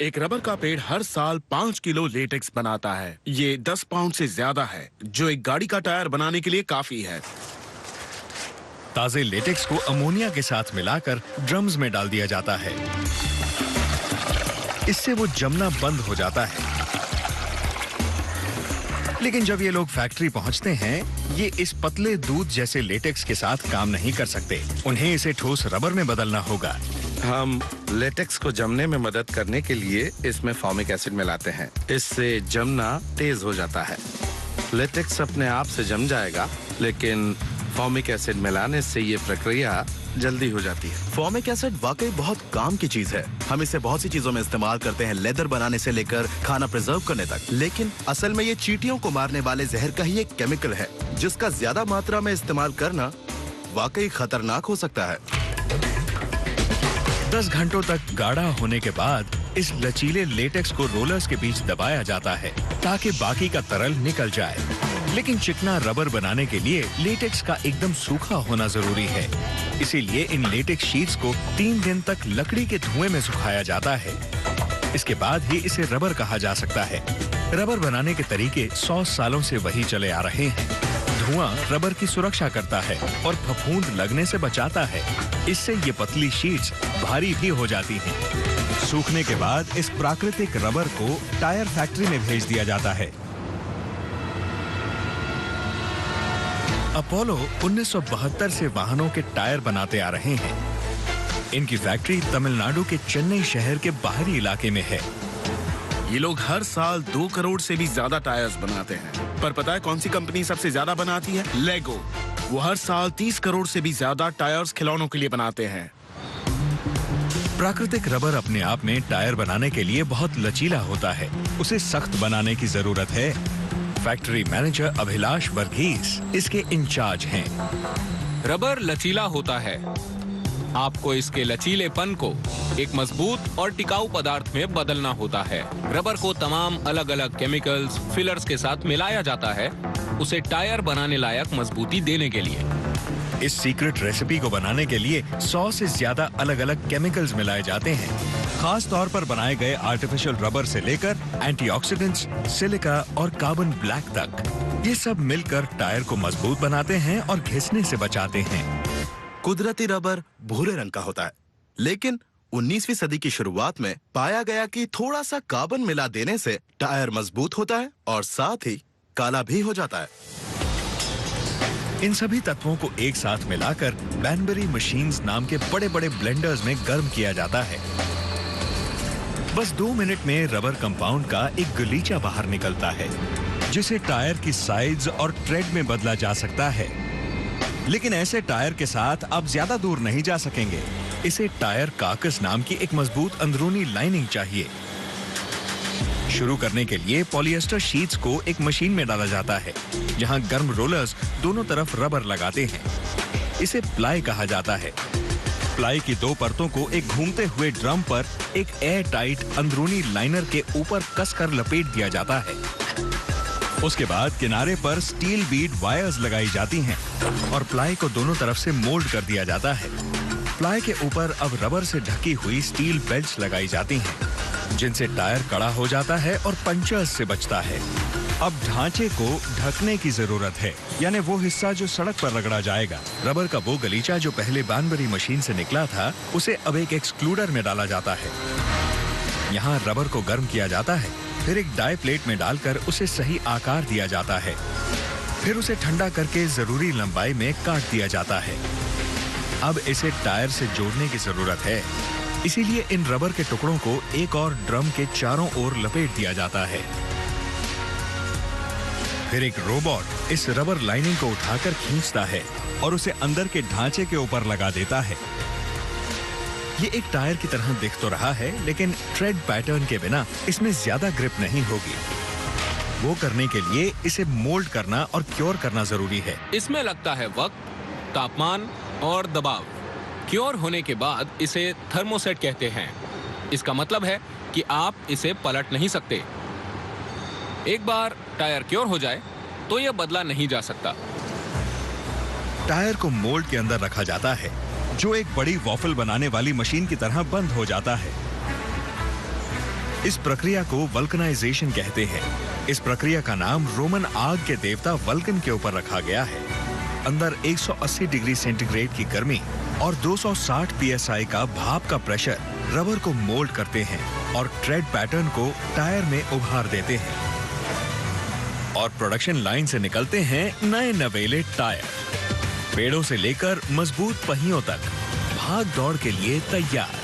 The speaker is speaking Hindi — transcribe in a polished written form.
एक रबर का पेड़ हर साल 5 किलो लेटेक्स बनाता है। ये 10 पाउंड से ज्यादा है, जो एक गाड़ी का टायर बनाने के लिए काफी है। ताजे लेटेक्स को अमोनिया के साथ मिलाकर ड्रम्स में डाल दिया जाता है। इससे वो जमना बंद हो जाता है। लेकिन जब ये लोग फैक्ट्री पहुंचते हैं, ये इस पतले दूध जैसे लेटेक्स के साथ काम नहीं कर सकते। उन्हें इसे ठोस रबर में बदलना होगा। हम लेटेक्स को जमने में मदद करने के लिए इसमें फॉर्मिक एसिड मिलाते हैं। इससे जमना तेज हो जाता है। लेटेक्स अपने आप से जम जाएगा, लेकिन फॉर्मिक एसिड मिलाने से ये प्रक्रिया जल्दी हो जाती है। फॉर्मिक एसिड वाकई बहुत काम की चीज है। हम इसे बहुत सी चीजों में इस्तेमाल करते हैं, लेदर बनाने से लेकर खाना प्रिजर्व करने तक। लेकिन असल में ये चींटियों को मारने वाले जहर का ही एक केमिकल है, जिसका ज्यादा मात्रा में इस्तेमाल करना वाकई खतरनाक हो सकता है। 10 घंटों तक गाढ़ा होने के बाद इस लचीले लेटेक्स को रोलर्स के बीच दबाया जाता है ताकि बाकी का तरल निकल जाए। लेकिन चिकना रबर बनाने के लिए लेटेक्स का एकदम सूखा होना जरूरी है। इसीलिए इन लेटेक्स शीट्स को 3 दिन तक लकड़ी के धुएं में सुखाया जाता है। इसके बाद ही इसे रबर कहा जा सकता है। रबर बनाने के तरीके 100 सालों से वही चले आ रहे हैं। धुआं रबर की सुरक्षा करता है और फफूंद लगने से बचाता है। इससे ये पतली शीट्स भारी भी हो जाती हैं। सूखने के बाद इस प्राकृतिक रबर को टायर फैक्ट्री में भेज दिया जाता है। अपोलो 1972 से वाहनों के टायर बनाते आ रहे हैं। इनकी फैक्ट्री तमिलनाडु के चेन्नई शहर के बाहरी इलाके में है। ये लोग हर साल 2 करोड़ से भी ज्यादा टायर्स बनाते हैं। पर पता है कौन सी कंपनी सबसे ज्यादा बनाती है? लेगो। वो हर साल 30 करोड़ से भी ज्यादा टायर्स खिलौनों के लिए बनाते हैं। प्राकृतिक रबर अपने आप में टायर बनाने के लिए बहुत लचीला होता है। उसे सख्त बनाने की जरूरत है। फैक्ट्री मैनेजर अभिलाष वर्गीस इसके इंचार्ज हैं। रबर लचीला होता है। आपको इसके लचीलेपन को एक मजबूत और टिकाऊ पदार्थ में बदलना होता है। रबर को तमाम अलग अलग केमिकल्स, फिलर्स के साथ मिलाया जाता है, उसे टायर बनाने लायक मजबूती देने के लिए। इस सीक्रेट रेसिपी को बनाने के लिए 100 से ज्यादा अलग अलग केमिकल्स मिलाए जाते हैं। खास तौर पर बनाए गए आर्टिफिशियल रबर से लेकर एंटीऑक्सीडेंट्स, सिलिका और कार्बन ब्लैक तक, ये सब मिलकर टायर को मजबूत बनाते हैं और घिसने से बचाते हैं। कुदरती रबर भूरे रंग का होता है, लेकिन 19वीं सदी की शुरुआत में पाया गया कि थोड़ा सा कार्बन मिला देने से टायर मजबूत होता है और साथ ही काला भी हो जाता है। इन सभी तत्वों को एक साथ मिलाकर बैनबरी मशीन्स नाम के बड़े बड़े ब्लेंडर्स में गर्म किया जाता है। बस 2 मिनट में रबर कंपाउंड का एक गलीचा बाहर निकलता है, जिसे टायर की साइज और ट्रेड में बदला जा सकता है। लेकिन ऐसे टायर के साथ आप ज्यादा दूर नहीं जा सकेंगे। इसे टायर काकस नाम की एक मजबूत अंदरूनी लाइनिंग चाहिए। शुरू करने के लिए पॉलिएस्टर शीट्स को एक मशीन में डाला जाता है, जहां गर्म रोलर्स दोनों तरफ रबर लगाते हैं। इसे प्लाई कहा जाता है। प्लाई की 2 परतों को एक घूमते हुए ड्रम पर एक एयर टाइट अंदरूनी लाइनर के ऊपर कसकर लपेट दिया जाता है। उसके बाद किनारे पर स्टील बीड वायर्स लगाई जाती हैं और प्लाई को दोनों तरफ से मोल्ड कर दिया जाता है। प्लाई के ऊपर अब रबर से ढकी हुई स्टील बेल्ट्स लगाई जाती हैं, जिनसे टायर कड़ा हो जाता है और पंचर्स से बचता है। अब ढांचे को ढकने की जरूरत है, यानी वो हिस्सा जो सड़क पर रगड़ा जाएगा। रबर का वो गलीचा जो पहले बैनबरी मशीन से निकला था, उसे अब एक एक्सक्लूडर में डाला जाता है। यहाँ रबर को गर्म किया जाता है, फिर एक डाई प्लेट में डालकर उसे सही आकार दिया जाता है। फिर उसे ठंडा करके जरूरी लंबाई में काट दिया जाता है। अब इसे टायर से जोड़ने की जरूरत है, इसीलिए इन रबर के टुकड़ों को एक और ड्रम के चारों ओर लपेट दिया जाता है। फिर एक रोबोट इस रबर लाइनिंग को उठाकर खींचता है और उसे अंदर के ढांचे के ऊपर लगा देता है। ये एक टायर की तरह दिख तो रहा है, लेकिन ट्रेड पैटर्न के बिना इसमें ज्यादा ग्रिप नहीं होगी। वो करने के लिए इसे मोल्ड करना और क्योर करना जरूरी है। इसमें लगता है वक्त, तापमान और दबाव। क्योर होने के बाद इसे थर्मोसेट कहते हैं। इसका मतलब है कि आप इसे पलट नहीं सकते। एक बार टायर क्योर हो जाए तो यह बदला नहीं जा सकता। टायर को मोल्ड के अंदर रखा जाता है, जो एक बड़ी वॉफल बनाने वाली मशीन की तरह बंद हो जाता है। इस प्रक्रिया को वल्कनाइजेशन कहते हैं। इस प्रक्रिया का नाम रोमन आग के देवता वल्कन के ऊपर रखा गया है। अंदर 180 डिग्री सेंटीग्रेड की गर्मी और 260 psi का भाप का प्रेशर रबर को मोल्ड करते हैं और ट्रेड पैटर्न को टायर में उभार देते हैं और प्रोडक्शन लाइन से निकलते हैं नए नवेले टायर। पेड़ों से लेकर मजबूत पहियों तक भाग दौड़ के लिए तैयार।